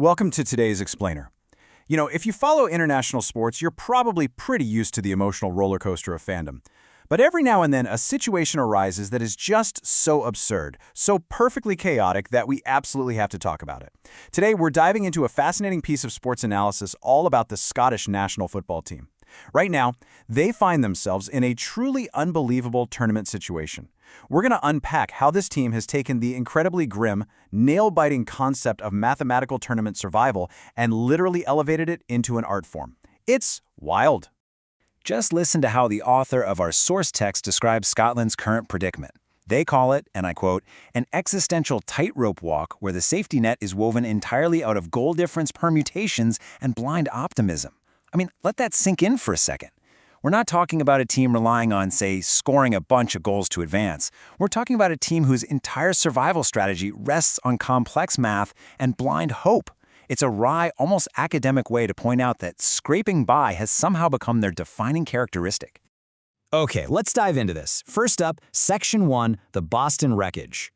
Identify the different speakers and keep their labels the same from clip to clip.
Speaker 1: Welcome to today's Explainer. If you follow international sports, you're probably pretty used to the emotional roller coaster of fandom. But every now and then, a situation arises that is just so absurd, so perfectly chaotic that we absolutely have to talk about it. Today, we're diving into a fascinating piece of sports analysis all about the Scottish national football team. Right now, they find themselves in a truly unbelievable tournament situation. We're going to unpack how this team has taken the incredibly grim, nail-biting concept of mathematical tournament survival and literally elevated it into an art form. It's wild.
Speaker 2: Just listen to how the author of our source text describes Scotland's current predicament. They call it, and I quote, an existential tightrope walk where the safety net is woven entirely out of goal difference permutations and blind optimism. I mean, let that sink in for a second. We're not talking about a team relying on, say, scoring a bunch of goals to advance. We're talking about a team whose entire survival strategy rests on complex math and blind hope. It's a wry, almost academic way to point out that scraping by has somehow become their defining characteristic.
Speaker 3: Okay, let's dive into this. First up, Section 1, the Boston Wreckage.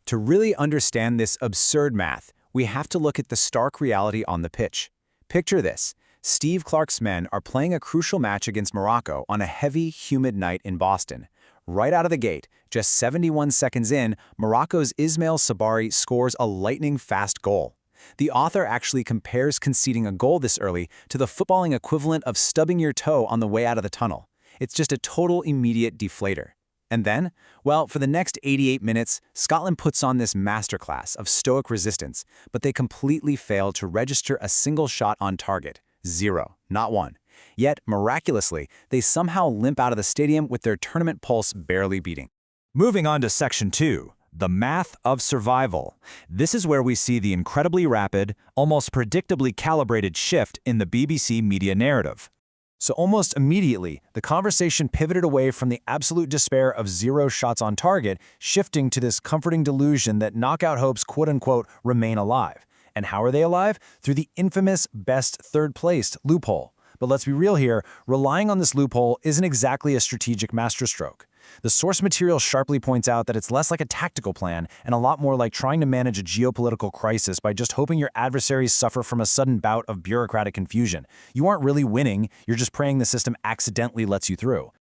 Speaker 3: To really understand this absurd math, we have to look at the stark reality on the pitch. Picture this. Steve Clarke's men are playing a crucial match against Morocco on a heavy, humid night in Boston. Right out of the gate, just 71 seconds in, Morocco's Ismail Sabari scores a lightning-fast goal. The author actually compares conceding a goal this early to the footballing equivalent of stubbing your toe on the way out of the tunnel. It's just a total immediate deflator. And then, well, for the next 88 minutes, Scotland puts on this masterclass of stoic resistance, but they completely fail to register a single shot on target. 0, not 1. Yet, miraculously, they somehow limp out of the stadium with their tournament pulse barely beating.
Speaker 4: Moving on to Section 2, the math of survival. This is where we see the incredibly rapid, almost predictably calibrated shift in the BBC media narrative. So almost immediately, the conversation pivoted away from the absolute despair of 0 shots on target, shifting to this comforting delusion that knockout hopes quote-unquote remain alive. And how are they alive? Through the infamous best third-placed loophole. But let's be real here, relying on this loophole isn't exactly a strategic masterstroke. The source material sharply points out that it's less like a tactical plan and a lot more like trying to manage a geopolitical crisis by just hoping your adversaries suffer from a sudden bout of bureaucratic confusion. You aren't really winning, you're just praying the system accidentally lets you through.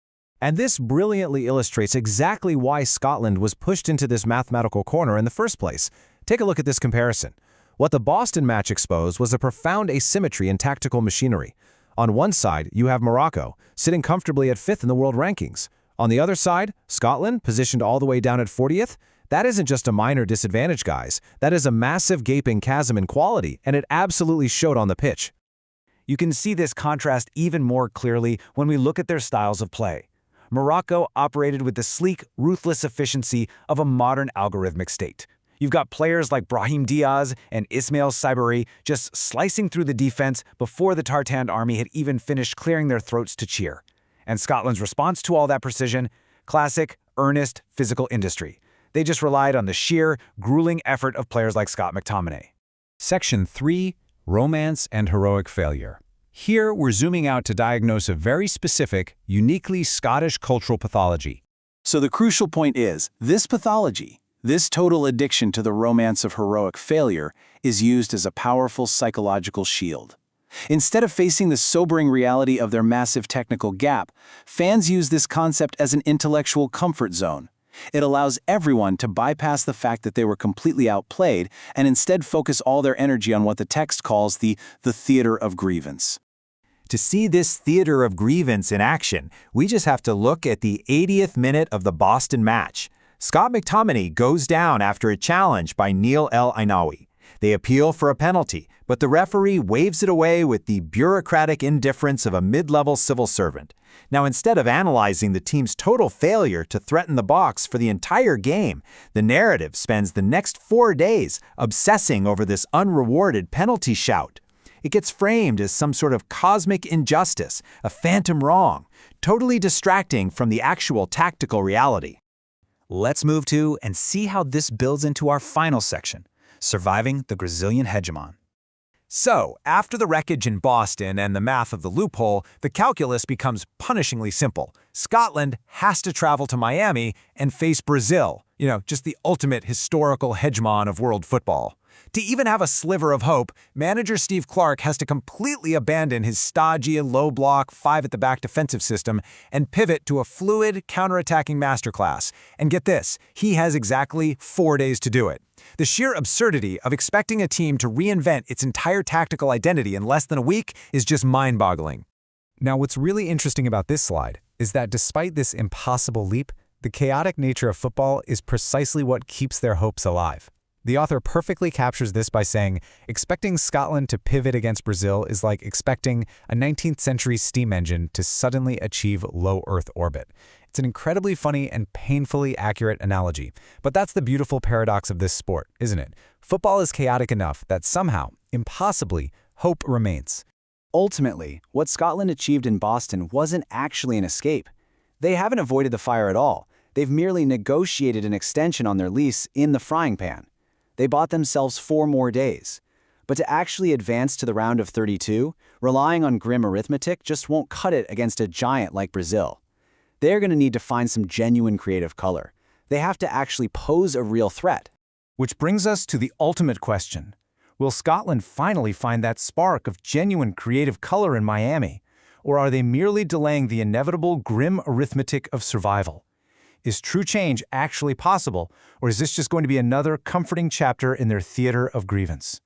Speaker 5: And this brilliantly illustrates exactly why Scotland was pushed into this mathematical corner in the first place. Take a look at this comparison. What the Boston match exposed was a profound asymmetry in tactical machinery. On one side, you have Morocco, sitting comfortably at 5th in the world rankings. On the other side, Scotland, positioned all the way down at 40th. That isn't just a minor disadvantage, guys. That is a massive gaping chasm in quality, and it absolutely showed on the pitch.
Speaker 3: You can see this contrast even more clearly when we look at their styles of play. Morocco operated with the sleek, ruthless efficiency of a modern algorithmic state. You've got players like Brahim Diaz and Ismail Sabari just slicing through the defense before the Tartan army had even finished clearing their throats to cheer. And Scotland's response to all that precision? Classic, earnest, physical industry. They just relied on the sheer, grueling effort of players like Scott McTominay.
Speaker 5: Section 3, Romance and Heroic Failure. Here, we're zooming out to diagnose a very specific, uniquely Scottish cultural pathology.
Speaker 2: So the crucial point is, this pathology, this total addiction to the romance of heroic failure, is used as a powerful psychological shield. Instead of facing the sobering reality of their massive technical gap, fans use this concept as an intellectual comfort zone. It allows everyone to bypass the fact that they were completely outplayed and instead focus all their energy on what the text calls the theater of grievance.
Speaker 4: To see this theater of grievance in action, we just have to look at the 80th minute of the Boston match. Scott McTominay goes down after a challenge by Neil El Ainawi. They appeal for a penalty, but the referee waves it away with the bureaucratic indifference of a mid-level civil servant. Now, instead of analyzing the team's total failure to threaten the box for the entire game, the narrative spends the next 4 days obsessing over this unrewarded penalty shout. It gets framed as some sort of cosmic injustice, a phantom wrong, totally distracting from the actual tactical reality.
Speaker 3: Let's move to and see how this builds into our final section, surviving the Brazilian hegemon.
Speaker 4: So, after the wreckage in Boston and the math of the loophole, the calculus becomes punishingly simple. Scotland has to travel to Miami and face Brazil, just the ultimate historical hegemon of world football.
Speaker 3: To even have a sliver of hope, manager Steve Clarke has to completely abandon his stodgy, low-block, five-at-the-back defensive system and pivot to a fluid, counterattacking masterclass. And get this, he has exactly 4 days to do it. The sheer absurdity of expecting a team to reinvent its entire tactical identity in less than a week is just mind-boggling. Now, what's really interesting about this slide is that despite this impossible leap, the chaotic nature of football is precisely what keeps their hopes alive. The author perfectly captures this by saying, expecting Scotland to pivot against Brazil is like expecting a 19th century steam engine to suddenly achieve low Earth orbit. It's an incredibly funny and painfully accurate analogy, but that's the beautiful paradox of this sport, isn't it? Football is chaotic enough that somehow, impossibly, hope remains.
Speaker 2: Ultimately, what Scotland achieved in Boston wasn't actually an escape. They haven't avoided the fire at all. They've merely negotiated an extension on their lease in the frying pan. They bought themselves 4 more days. But to actually advance to the round of 32, relying on grim arithmetic just won't cut it against a giant like Brazil. They're going to need to find some genuine creative color. They have to actually pose a real threat.
Speaker 3: Which brings us to the ultimate question. Will Scotland finally find that spark of genuine creative color in Miami? Or are they merely delaying the inevitable grim arithmetic of survival? Is true change actually possible, or is this just going to be another comforting chapter in their theater of grievance?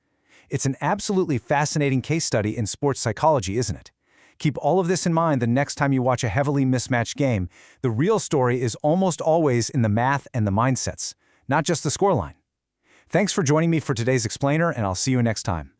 Speaker 3: It's an absolutely fascinating case study in sports psychology, isn't it? Keep all of this in mind the next time you watch a heavily mismatched game. The real story is almost always in the math and the mindsets, not just the scoreline. Thanks for joining me for today's Explainer, and I'll see you next time.